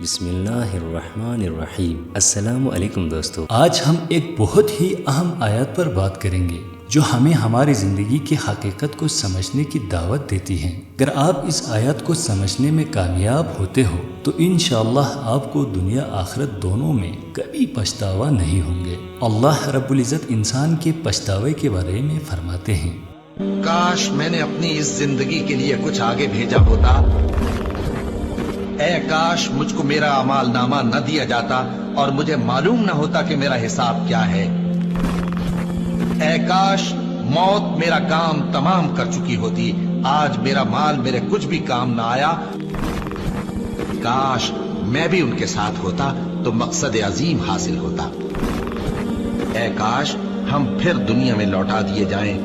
بسم اللہ الرحمن الرحیم۔ السلام علیکم دوستو، آج ہم ایک بہت ہی اہم آیت پر بات کریں گے جو ہمیں ہماری زندگی کی حقیقت کو سمجھنے کی دعوت دیتی ہے۔ اگر آپ اس آیت کو سمجھنے میں کامیاب ہوتے ہو تو انشاءاللہ آپ کو دنیا آخرت دونوں میں کبھی پچھتاوا نہیں ہوں گے۔ اللہ رب العزت انسان کے پچھتاوے کے بارے میں فرماتے ہیں، کاش میں نے اپنی اس زندگی کے لیے کچھ آگے بھیجا ہوتا، اے کاش مجھ کو میرا اعمال نامہ نہ دیا جاتا اور مجھے معلوم نہ ہوتا کہ میرا حساب کیا ہے۔ اے کاش موت میرا کام تمام کر چکی ہوتی، آج میرا مال میرے کچھ بھی کام نہ آیا۔ کاش میں بھی ان کے ساتھ ہوتا تو مقصد عظیم حاصل ہوتا۔ اے کاش ہم پھر دنیا میں لوٹا دیے جائیں۔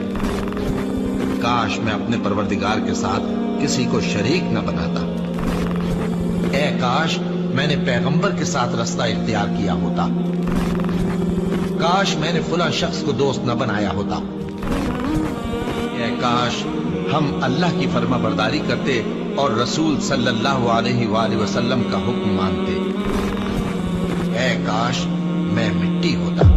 کاش میں اپنے پروردگار کے ساتھ کسی کو شریک نہ بناتا۔ اے کاش میں نے پیغمبر کے ساتھ رستہ اختیار کیا ہوتا۔ کاش میں نے فلاں شخص کو دوست نہ بنایا ہوتا۔ اے کاش ہم اللہ کی فرما برداری کرتے اور رسول صلی اللہ علیہ وآلہ وسلم کا حکم مانتے۔ اے کاش میں مٹی ہوتا۔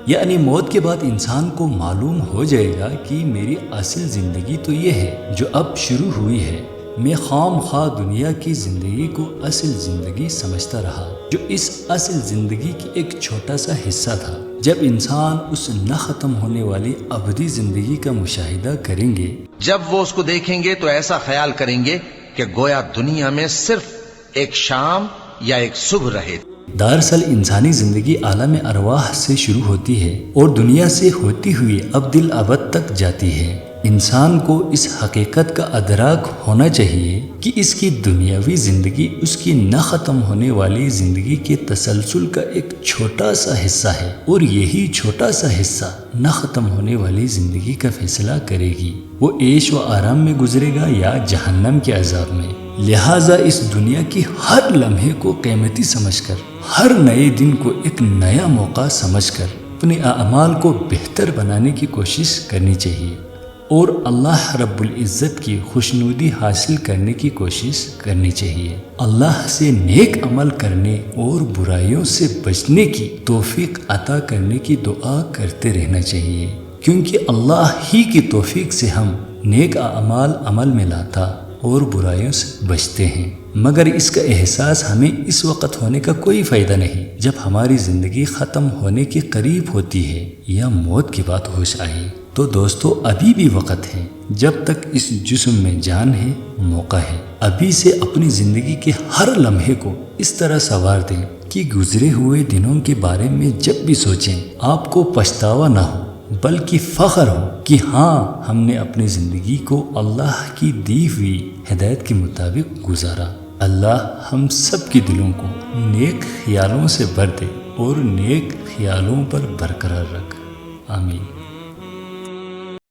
یعنی موت کے بعد انسان کو معلوم ہو جائے گا کہ میری اصل زندگی تو یہ ہے جو اب شروع ہوئی ہے۔ میں خام خواہ دنیا کی زندگی کو اصل زندگی سمجھتا رہا جو اس اصل زندگی کی ایک چھوٹا سا حصہ تھا۔ جب انسان اس نہ ختم ہونے والی ابدی زندگی کا مشاہدہ کریں گے، جب وہ اس کو دیکھیں گے تو ایسا خیال کریں گے کہ گویا دنیا میں صرف ایک شام یا ایک صبح رہے۔ دراصل انسانی زندگی عالم ارواح سے شروع ہوتی ہے اور دنیا سے ہوتی ہوئی ابد الابد تک جاتی ہے۔ انسان کو اس حقیقت کا ادراک ہونا چاہیے کہ اس کی دنیاوی زندگی اس کی نہ ختم ہونے والی زندگی کے تسلسل کا ایک چھوٹا سا حصہ ہے، اور یہی چھوٹا سا حصہ نہ ختم ہونے والی زندگی کا فیصلہ کرے گی، وہ عیش و آرام میں گزرے گا یا جہنم کے عذاب میں۔ لہٰذا اس دنیا کی ہر لمحے کو قیمتی سمجھ کر، ہر نئے دن کو ایک نیا موقع سمجھ کر اپنے اعمال کو بہتر بنانے کی کوشش کرنی چاہیے اور اللہ رب العزت کی خوشنودی حاصل کرنے کی کوشش کرنی چاہیے۔ اللہ سے نیک عمل کرنے اور برائیوں سے بچنے کی توفیق عطا کرنے کی دعا کرتے رہنا چاہیے، کیونکہ اللہ ہی کی توفیق سے ہم نیک اعمال عمل میں لاتا اور برائیوں سے بچتے ہیں۔ مگر اس کا احساس ہمیں اس وقت ہونے کا کوئی فائدہ نہیں جب ہماری زندگی ختم ہونے کے قریب ہوتی ہے یا موت کی بات ہوش آئے۔ تو دوستو ابھی بھی وقت ہے، جب تک اس جسم میں جان ہے موقع ہے۔ ابھی سے اپنی زندگی کے ہر لمحے کو اس طرح سنوار دیں کہ گزرے ہوئے دنوں کے بارے میں جب بھی سوچیں آپ کو پچھتاوا نہ ہو بلکہ فخر ہو کہ ہاں ہم نے اپنی زندگی کو اللہ کی دی ہوئی ہدایت کے مطابق گزارا۔ اللہ ہم سب کے دلوں کو نیک خیالوں سے بھر دے اور نیک خیالوں پر برقرار رکھ۔ آمین۔